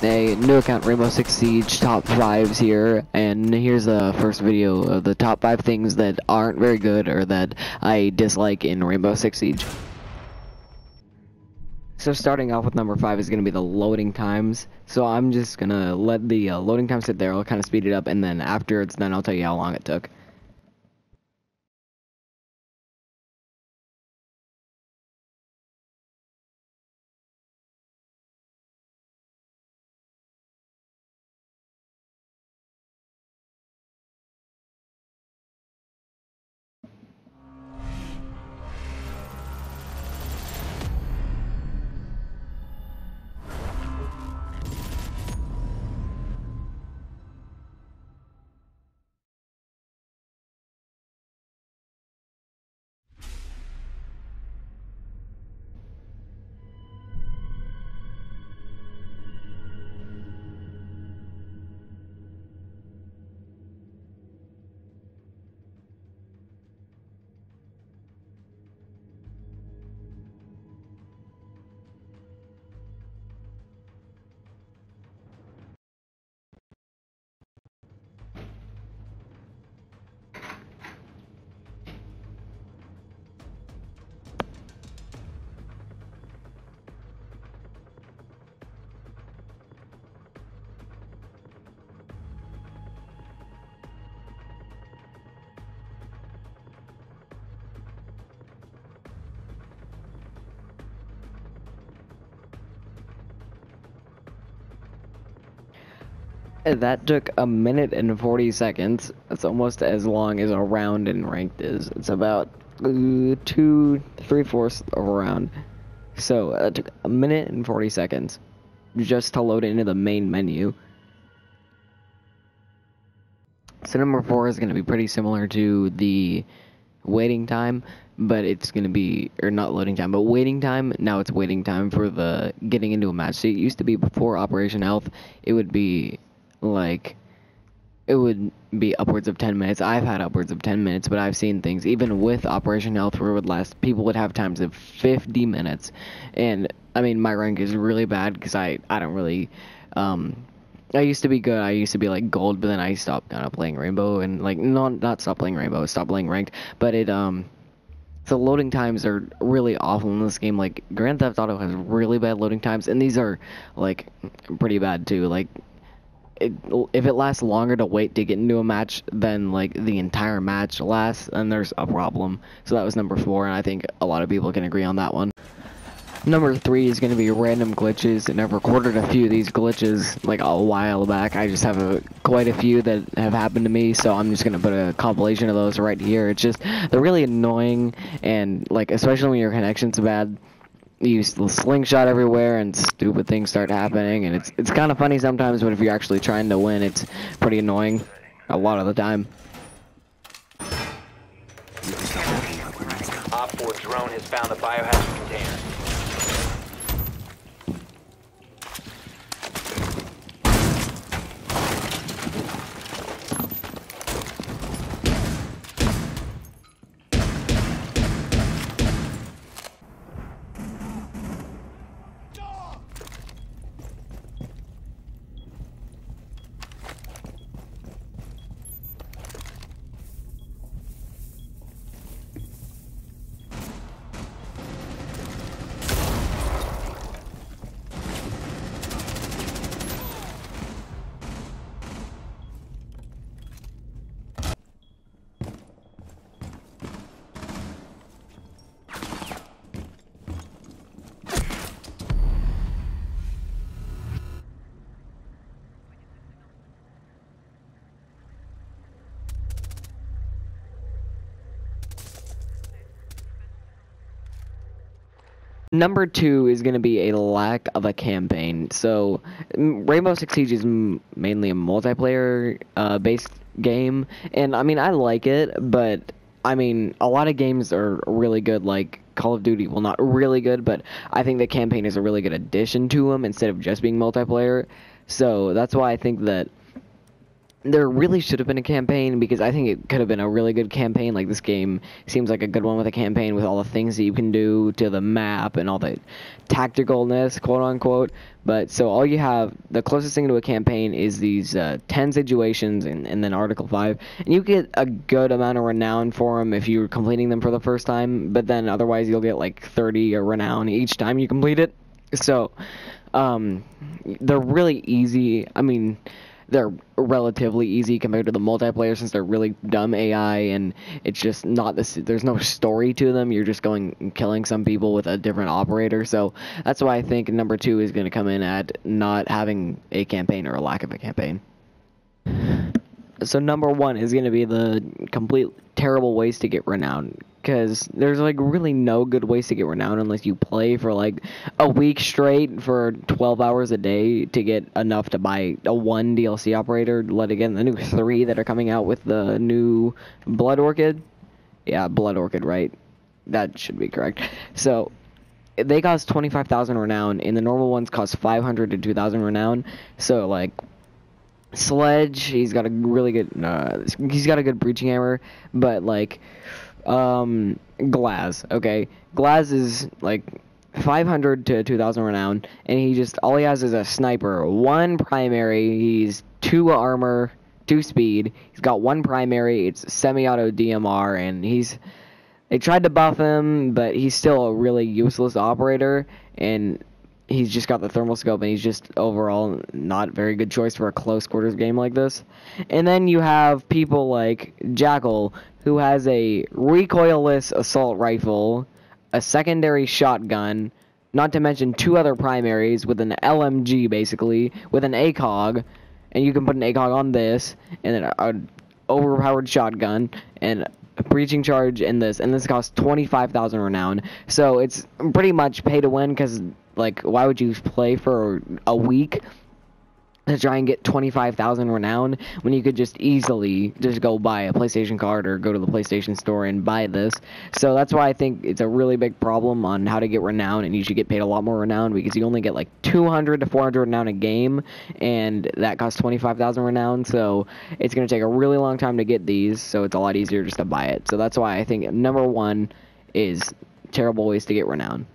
a new account, Rainbow Six Siege top 5s here, and here's the first video of the top 5 things that aren't very good or that I dislike in Rainbow Six Siege. So starting off with number 5 is going to be the loading times. So I'm just going to let the loading time sit there. I'll kind of speed it up, and then after it's done, I'll tell you how long it took. That took a minute and 40 seconds. That's almost as long as a round in ranked is. It's about 3/4 of a round. So it took a minute and 40 seconds just to load into the main menu. So number 4 is going to be pretty similar to the waiting time, but it's going to be, or not loading time, but waiting time. Now it's waiting time for the getting into a match. So it used to be before Operation Health, it would be like, it would be upwards of 10 minutes. I've had upwards of 10 minutes, but I've seen things, even with Operation Health, where it would last, people would have times of 50 minutes. And, I mean, my rank is really bad, because I don't really, I used to be good. I used to be, like, gold, but then I stopped kind of playing Rainbow, and, like, not stop playing Rainbow, stop playing ranked, but it, so loading times are really awful in this game. Like, Grand Theft Auto has really bad loading times, and these are, like, pretty bad, too. Like, if it lasts longer to wait to get into a match than like the entire match lasts, then there's a problem. So that was number 4, and I think a lot of people can agree on that one. Number 3 is going to be random glitches, and I've recorded a few of these glitches like a while back. I just have quite a few that have happened to me, so I'm just going to put a compilation of those right here. It's just, they're really annoying, and like, especially when your connection's bad, you use the slingshot everywhere and stupid things start happening, and it's kind of funny sometimes, but if you're actually trying to win, it's pretty annoying a lot of the time. Op 4 drone has found the biohazard container. Number 2 is going to be a lack of a campaign. So, Rainbow Six Siege is mainly a multiplayer based game, and I mean, I like it, but I mean, a lot of games are really good, like Call of Duty. Well, not really good, but I think the campaign is a really good addition to them instead of just being multiplayer. So, that's why I think that there really should have been a campaign, because I think it could have been a really good campaign. Like, this game seems like a good one with a campaign, with all the things that you can do to the map and all the tacticalness, quote unquote. But so all you have, the closest thing to a campaign is these 10 situations and then Article 5, and you get a good amount of renown for them if you're completing them for the first time, but then otherwise you'll get like 30 renown each time you complete it. So they're really easy. I mean, they're relatively easy compared to the multiplayer, since they're really dumb AI, and it's just not this. There's no story to them. You're just going and killing some people with a different operator. So that's why I think number 2 is going to come in at not having a campaign, or a lack of a campaign. So number 1 is going to be the complete terrible ways to get renown, because there's like really no good ways to get renown unless you play for like a week straight for 12 hours a day to get enough to buy a 1 DLC operator, let again the new 3 that are coming out with the new Blood Orchid. Yeah, Blood Orchid, right? That should be correct. So they cost 25,000 renown, and the normal ones cost 500 to 2,000 renown. So like Sledge, he's got a really good he's got a good breaching hammer, but like Glaz, okay, Glaz is like 500 to 2,000 renown, and he just, all he has is a sniper, 1 primary, he's 2 armor, 2 speed, he's got 1 primary, it's semi-auto DMR, and they tried to buff him, but he's still a really useless operator, and he's just got the thermal scope, and he's just overall not a very good choice for a close quarters game like this. And then you have people like Jackal, who has a recoilless assault rifle, a secondary shotgun, not to mention 2 other primaries with an LMG, basically, with an ACOG, and you can put an ACOG on this, and then an overpowered shotgun, and a breaching charge, and this costs 25,000 renown. So it's pretty much pay to win, because like, why would you play for a week to try and get 25,000 renown when you could just easily just go buy a PlayStation card or go to the PlayStation store and buy this? So that's why I think it's a really big problem on how to get renown, and you should get paid a lot more renown, because you only get like 200 to 400 renown a game, and that costs 25,000 renown. So it's going to take a really long time to get these, so it's a lot easier just to buy it. So that's why I think number 1 is terrible ways to get renown.